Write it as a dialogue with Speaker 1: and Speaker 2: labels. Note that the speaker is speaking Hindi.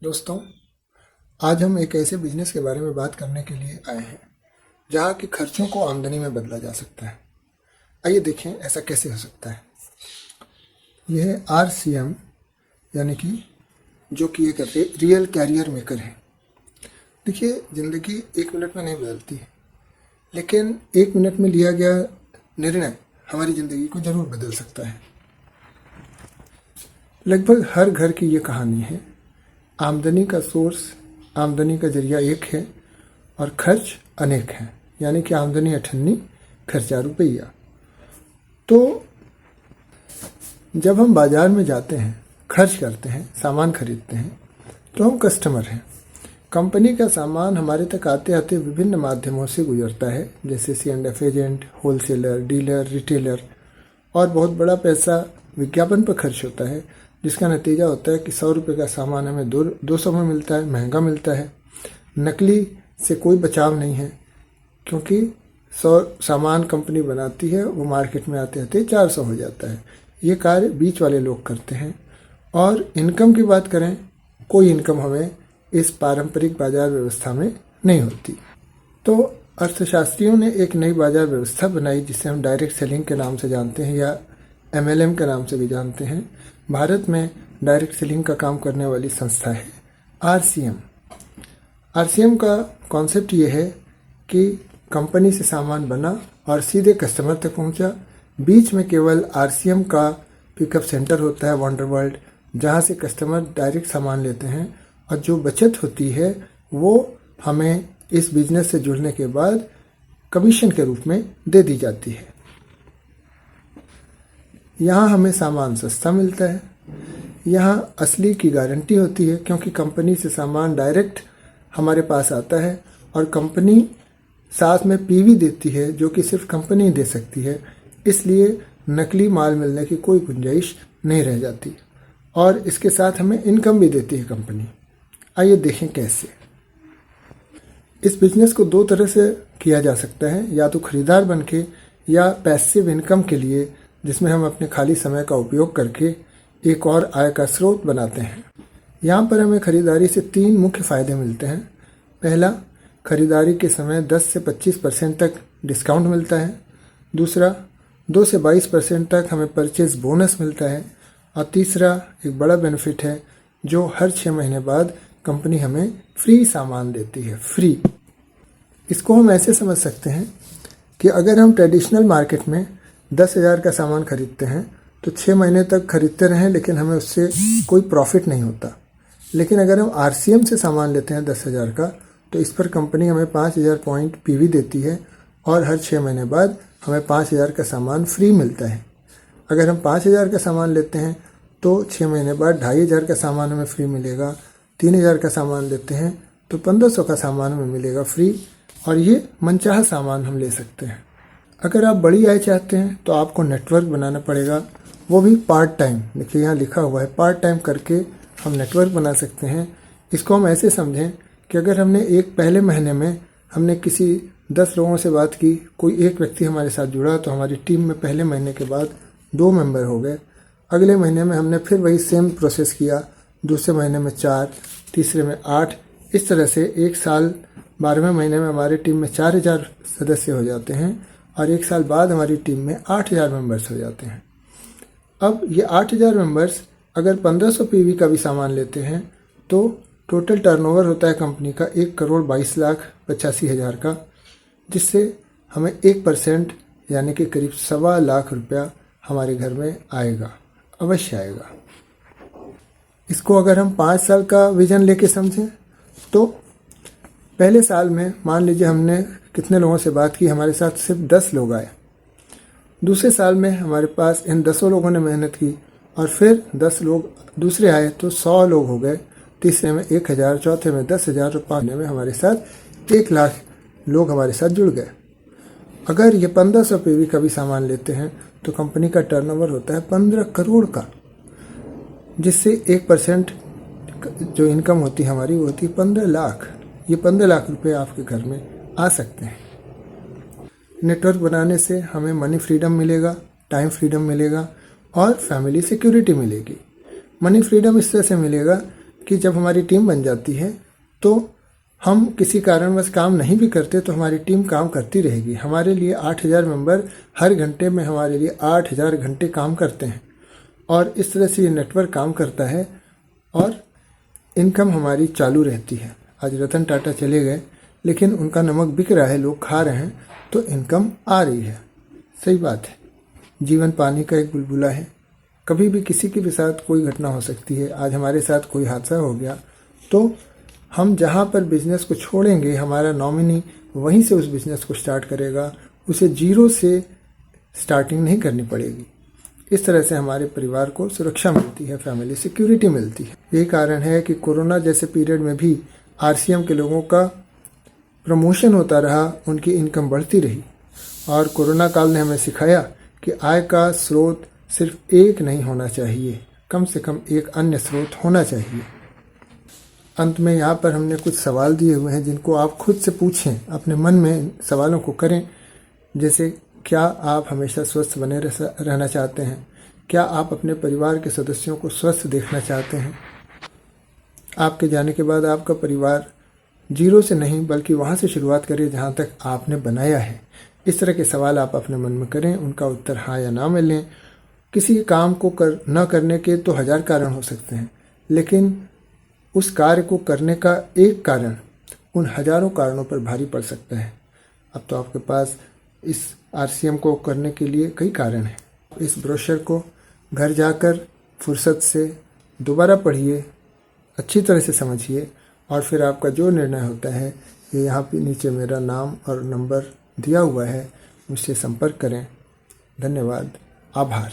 Speaker 1: दोस्तों, आज हम एक ऐसे बिजनेस के बारे में बात करने के लिए आए हैं जहाँ के खर्चों को आमदनी में बदला जा सकता है। आइए देखें ऐसा कैसे हो सकता है। यह RCM यानी कि जो कि एक रियल कैरियर मेकर है। देखिए, ज़िंदगी एक मिनट में नहीं बदलती है, लेकिन एक मिनट में लिया गया निर्णय हमारी ज़िंदगी को ज़रूर बदल सकता है। लगभग हर घर की ये कहानी है। आमदनी का सोर्स, आमदनी का जरिया एक है और खर्च अनेक हैं। यानी कि आमदनी अठन्नी, खर्चा रुपया। तो जब हम बाज़ार में जाते हैं, खर्च करते हैं, सामान खरीदते हैं, तो हम कस्टमर हैं। कंपनी का सामान हमारे तक आते आते विभिन्न माध्यमों से गुजरता है, जैसे C&F agent, wholesaler, dealer, retailer, और बहुत बड़ा पैसा विज्ञापन पर खर्च होता है, जिसका नतीजा होता है कि 100 रुपये का सामान हमें 200 में मिलता है, महंगा मिलता है। नकली से कोई बचाव नहीं है, क्योंकि 100 सामान कंपनी बनाती है, वो मार्केट में आते आते 400 हो जाता है। ये कार्य बीच वाले लोग करते हैं। और इनकम की बात करें, कोई इनकम हमें इस पारंपरिक बाजार व्यवस्था में नहीं होती। तो अर्थशास्त्रियों ने एक नई बाजार व्यवस्था बनाई, जिसे हम डायरेक्ट सेलिंग के नाम से जानते हैं या MLM के नाम से भी जानते हैं। भारत में डायरेक्ट सेलिंग का काम करने वाली संस्था है RCM। RCM का कॉन्सेप्ट ये है कि कंपनी से सामान बना और सीधे कस्टमर तक पहुंचा। बीच में केवल RCM का पिकअप सेंटर होता है, वंडर वर्ल्ड, जहां से कस्टमर डायरेक्ट सामान लेते हैं, और जो बचत होती है वो हमें इस बिजनेस से जुड़ने के बाद कमीशन के रूप में दे दी जाती है। यहाँ हमें सामान सस्ता मिलता है। यहाँ असली की गारंटी होती है, क्योंकि कंपनी से सामान डायरेक्ट हमारे पास आता है और कंपनी साथ में PV देती है, जो कि सिर्फ कंपनी दे सकती है। इसलिए नकली माल मिलने की कोई गुंजाइश नहीं रह जाती, और इसके साथ हमें इनकम भी देती है कंपनी। आइए देखें कैसे। इस बिजनेस को दो तरह से किया जा सकता है, या तो खरीदार बनके, या पैसिव इनकम के लिए, जिसमें हम अपने खाली समय का उपयोग करके एक और आय का स्रोत बनाते हैं। यहाँ पर हमें खरीदारी से 3 मुख्य फ़ायदे मिलते हैं। पहला, खरीदारी के समय 10 से 25% तक डिस्काउंट मिलता है। दूसरा, 2 से 22% तक हमें परचेज बोनस मिलता है। और तीसरा, एक बड़ा बेनिफिट है, जो हर 6 महीने बाद कंपनी हमें फ्री सामान देती है। फ्री, इसको हम ऐसे समझ सकते हैं कि अगर हम ट्रेडिशनल मार्केट में 10,000 का सामान खरीदते हैं तो 6 महीने तक खरीदते रहें, लेकिन हमें उससे कोई प्रॉफिट नहीं होता। लेकिन अगर हम RCM से सामान लेते हैं 10,000 का, तो इस पर कंपनी हमें 5,000 पॉइंट PV देती है, और हर 6 महीने बाद हमें 5,000 का सामान फ्री मिलता है। अगर हम 5,000 का सामान लेते हैं तो 6 महीने बाद 2,500 का सामान हमें फ्री मिलेगा। 3,000 का सामान लेते हैं तो 1,500 का सामान हमें मिलेगा फ्री, और ये मनचाहा सामान हम ले सकते हैं। अगर आप बड़ी आय चाहते हैं तो आपको नेटवर्क बनाना पड़ेगा, वो भी पार्ट टाइम। देखिए यहाँ लिखा हुआ है, पार्ट टाइम करके हम नेटवर्क बना सकते हैं। इसको हम ऐसे समझें कि अगर हमने एक पहले महीने में हमने किसी 10 लोगों से बात की, कोई एक व्यक्ति हमारे साथ जुड़ा, तो हमारी टीम में पहले महीने के बाद 2 मेंबर हो गए। अगले महीने में हमने फिर वही सेम प्रोसेस किया, दूसरे महीने में 4, तीसरे में 8। इस तरह से एक साल 12वें महीने में हमारी टीम में 4,000 सदस्य हो जाते हैं, और एक साल बाद हमारी टीम में 8,000 मेंबर्स हो जाते हैं। अब ये 8,000 मेंबर्स अगर 1,500 PV का भी सामान लेते हैं, तो टोटल टर्नओवर होता है कंपनी का 1,22,85,000 का, जिससे हमें 1% यानी कि करीब 1.25 लाख रुपया हमारे घर में आएगा, अवश्य आएगा। इसको अगर हम 5 साल का विजन लेके समझें, तो पहले साल में मान लीजिए हमने कितने लोगों से बात की, हमारे साथ सिर्फ 10 लोग आए। दूसरे साल में हमारे पास इन 10 लोगों ने मेहनत की, और फिर 10 लोग दूसरे आए तो 100 लोग हो गए। तीसरे में 1,000, चौथे में 10,000, और 5 में हमारे साथ 1 लाख लोग हमारे साथ जुड़ गए। अगर ये 1,500 PV का भी सामान लेते हैं तो कंपनी का टर्नओवर होता है 15 करोड़ का, जिससे 1% जो इनकम होती है हमारी, वो होती है 15 लाख। ये 15 लाख रुपए आपके घर में आ सकते हैं। नेटवर्क बनाने से हमें मनी फ्रीडम मिलेगा, टाइम फ्रीडम मिलेगा, और फैमिली सिक्योरिटी मिलेगी। मनी फ्रीडम इस तरह से मिलेगा कि जब हमारी टीम बन जाती है तो हम किसी कारणवश काम नहीं भी करते तो हमारी टीम काम करती रहेगी। हमारे लिए 8000 मेंबर हर घंटे में हमारे लिए 8000 घंटे काम करते हैं और इस तरह से ये नेटवर्क काम करता है और इनकम हमारी चालू रहती है। आज रतन टाटा चले गए लेकिन उनका नमक बिक रहा है, लोग खा रहे हैं, तो इनकम आ रही है। सही बात है। जीवन पानी का एक बुलबुला है, कभी भी किसी के भी साथ कोई घटना हो सकती है। आज हमारे साथ कोई हादसा हो गया तो हम जहाँ पर बिजनेस को छोड़ेंगे हमारा नॉमिनी वहीं से उस बिजनेस को स्टार्ट करेगा, उसे जीरो से स्टार्टिंग नहीं करनी पड़ेगी। इस तरह से हमारे परिवार को सुरक्षा मिलती है, फैमिली सिक्योरिटी मिलती है। यही कारण है कि कोरोना जैसे पीरियड में भी आरसीएम के लोगों का प्रमोशन होता रहा, उनकी इनकम बढ़ती रही। और कोरोना काल ने हमें सिखाया कि आय का स्रोत सिर्फ एक नहीं होना चाहिए, कम से कम एक अन्य स्रोत होना चाहिए। अंत में यहाँ पर हमने कुछ सवाल दिए हुए हैं जिनको आप खुद से पूछें, अपने मन में सवालों को करें। जैसे, क्या आप हमेशा स्वस्थ बने रहना चाहते हैं? क्या आप अपने परिवार के सदस्यों को स्वस्थ देखना चाहते हैं? आपके जाने के बाद आपका परिवार जीरो से नहीं बल्कि वहाँ से शुरुआत करे जहाँ तक आपने बनाया है। इस तरह के सवाल आप अपने मन में करें, उनका उत्तर हाँ या ना में लें। किसी काम को न करने के तो 1000 कारण हो सकते हैं, लेकिन उस कार्य को करने का एक कारण उन हजारों कारणों पर भारी पड़ सकता है। अब तो आपके पास इस आरसीएम को करने के लिए कई कारण हैं। इस ब्रोशर को घर जाकर फुर्सत से दोबारा पढ़िए, अच्छी तरह से समझिए और फिर आपका जो निर्णय होता है, ये यहाँ पे नीचे मेरा नाम और नंबर दिया हुआ है, मुझसे संपर्क करें। धन्यवाद, आभार।